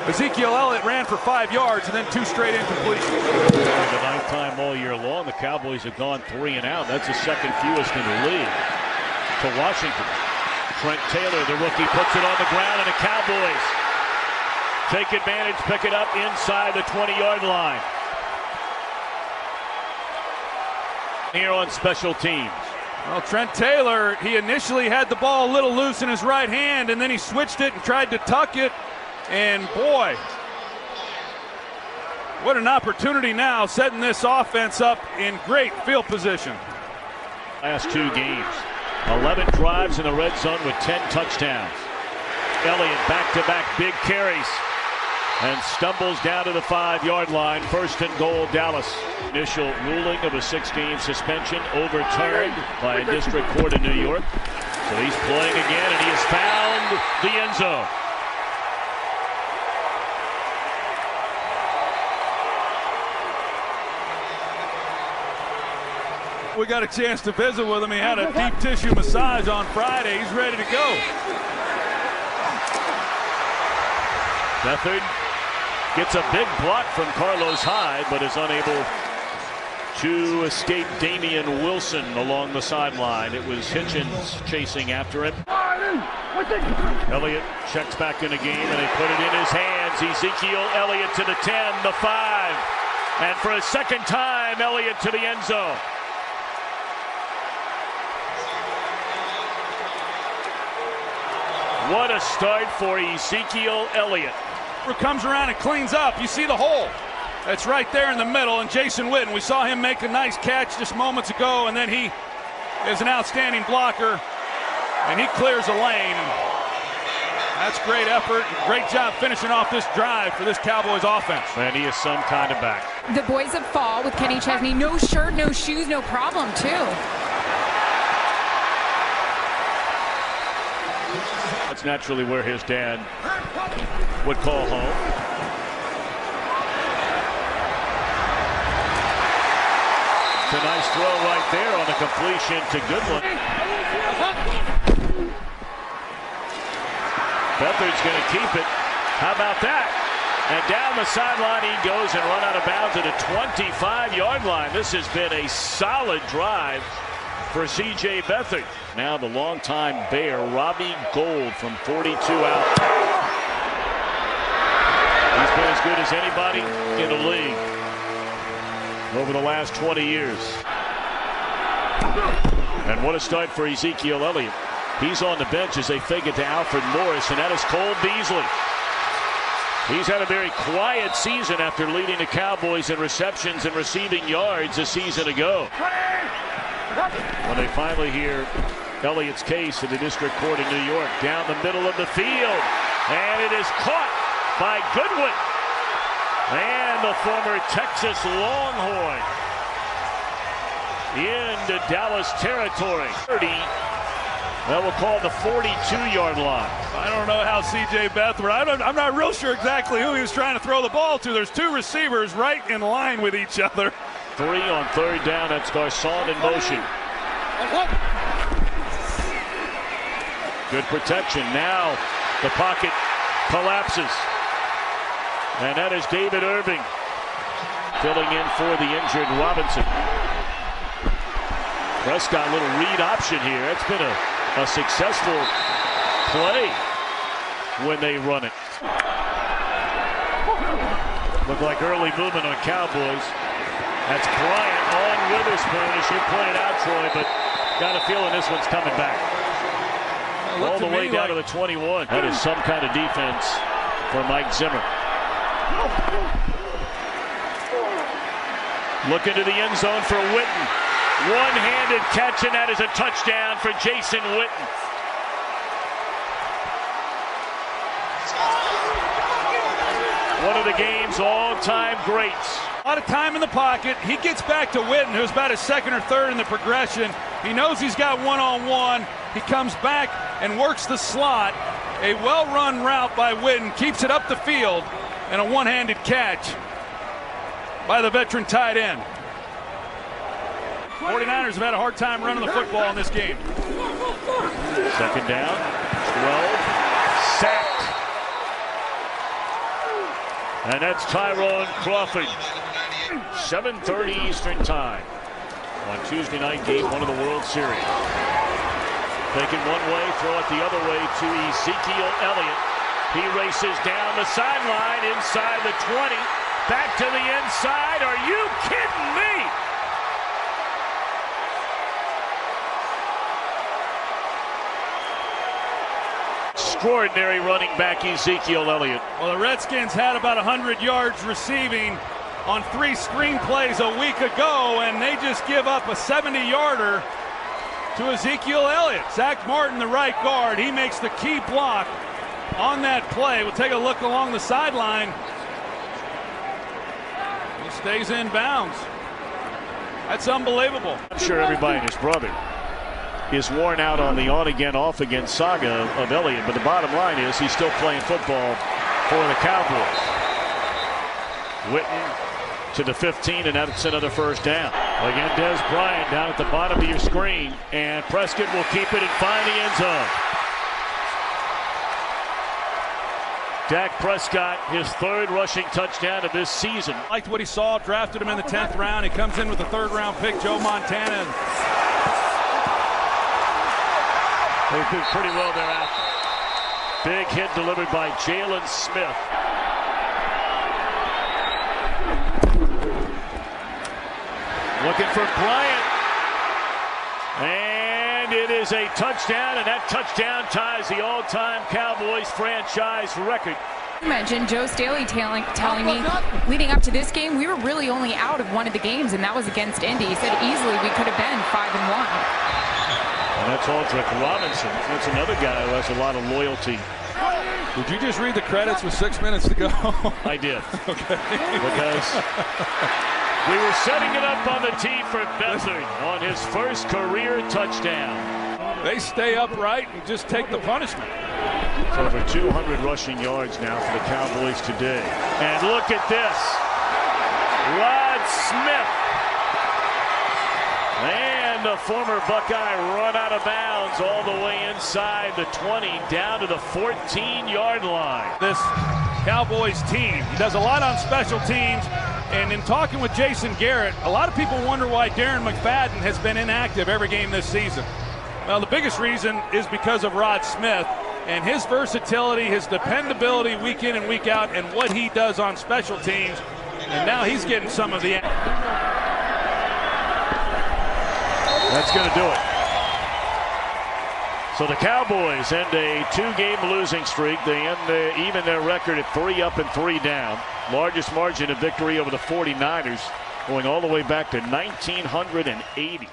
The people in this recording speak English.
Ezekiel Elliott ran for 5 yards and then 2 straight incompletions. For the 9th time all year long, the Cowboys have gone 3 and out. That's the second fewest in the league. To Washington. Trent Taylor, the rookie, puts it on the ground, and the Cowboys take advantage, pick it up inside the 20-yard line. Here on special teams. Well, Trent Taylor, he initially had the ball a little loose in his right hand, and then he switched it and tried to tuck it. And boy, what an opportunity now, setting this offense up in great field position. Last 2 games, 11 drives in the red zone with 10 touchdowns. Elliott back-to-back big carries and stumbles down to the 5-yard line. 1st and goal, Dallas. Initial ruling of a 6-game suspension overturned by a district court in New York. So he's playing again, and he has found the end zone. We got a chance to visit with him. He had a deep tissue massage on Friday. He's ready to go. Beathard gets a big block from Carlos Hyde, but is unable to escape Damian Wilson along the sideline. It was Hitchens chasing after him. Elliott checks back in the game, and they put it in his hands. Ezekiel Elliott to the 10, the 5. And for a second time, Elliott to the end zone. What a start for Ezekiel Elliott. Comes around and cleans up. You see the hole. That's right there in the middle. And Jason Witten, we saw him make a nice catch just moments ago, and then he is an outstanding blocker, and he clears a lane. That's great effort. Great job finishing off this drive for this Cowboys offense. And he is some kind of back. The boys of fall with Kenny Chesney. No shirt, no shoes, no problem, too. That's naturally where his dad would call home. It's a nice throw right there on the completion to Goodwin. Beathard's going to keep it. How about that? And down the sideline he goes and run out of bounds at a 25-yard line. This has been a solid drive for C.J. Beathard. Now the longtime Bear, Robbie Gould, from 42 out. He's been as good as anybody in the league over the last 20 years. And what a start for Ezekiel Elliott. He's on the bench as they fake it to Alfred Morris, and that is Cole Beasley. He's had a very quiet season after leading the Cowboys in receptions and receiving yards a season ago. When they finally hear Elliott's case in the district court in New York, down the middle of the field, and it is caught by Goodwin, and the former Texas Longhorn into Dallas territory. 30, that we'll call the 42-yard line. I don't know how C.J. Beathard, I'm not real sure exactly who he was trying to throw the ball to. There's 2 receivers right in line with each other. 3 on 3rd down. That's Garcon in motion. Good protection. Now the pocket collapses. And that is David Irving filling in for the injured Robinson. Prescott, a little read option here. It's been a successful play when they run it. Look like early movement on Cowboys. That's Bryant on Witherspoon, as you pointed out, Troy, but got a feeling this one's coming back. All the way down to the 21. That is some kind of defense for Mike Zimmer. Look into the end zone for Witten. One-handed catch, and that is a touchdown for Jason Witten. One of the game's all-time greats. A lot of time in the pocket. He gets back to Witten, who's about his 2nd or 3rd in the progression. He knows he's got one-on-one. He comes back and works the slot. A well-run route by Witten, keeps it up the field, and a one-handed catch by the veteran tight end. 49ers have had a hard time running the football in this game. 2nd down, 12, sacked. And that's Tyrone Crawford. 7:30 Eastern time on Tuesday night, game 1 of the World Series. Taking one way, throw it the other way to Ezekiel Elliott. He races down the sideline inside the 20. Back to the inside. Are you kidding me? Extraordinary running back Ezekiel Elliott. Well, the Redskins had about 100 yards receiving on 3 screen plays a week ago, and they just give up a 70-yarder to Ezekiel Elliott. Zach Martin, the right guard, he makes the key block on that play. We'll take a look along the sideline. He stays in bounds. That's unbelievable. I'm sure everybody and his brother is worn out on the on-again, off-again saga of Elliott, but the bottom line is he's still playing football for the Cowboys. Witten to the 15, and that's another first down. Again, Des Bryant down at the bottom of your screen, and Prescott will keep it and find the end zone. Dak Prescott, his 3rd rushing touchdown of this season. Liked what he saw, drafted him in the 10th round. He comes in with the 3rd-round pick, Joe Montana. They did pretty well thereafter. Big hit delivered by Jalen Smith. Looking for Bryant. And it is a touchdown, and that touchdown ties the all-time Cowboys franchise record. You mentioned Joe Staley telling me leading up to this game, we were really only out of one of the games, and that was against Indy. He said easily we could have been 5-1. And that's Aldrick Robinson. That's another guy who has a lot of loyalty. Did you just read the credits with 6 minutes to go? I did. Okay. Because we were setting it up on the tee for Beathard on his first career touchdown. They stay upright and just take the punishment. It's over 200 rushing yards now for the Cowboys today. And look at this. Rod Smith. And the former Buckeye run out of bounds all the way inside the 20 down to the 14-yard line. This Cowboys team, he does a lot on special teams, and in talking with Jason Garrett, a lot of people wonder why Darren McFadden has been inactive every game this season. Well, the biggest reason is because of Rod Smith and his versatility, his dependability week in and week out, and what he does on special teams. And now he's getting some of the... That's going to do it. So the Cowboys end a 2-game losing streak. They end even their record at 3 up and 3 down. Largest margin of victory over the 49ers, going all the way back to 1980.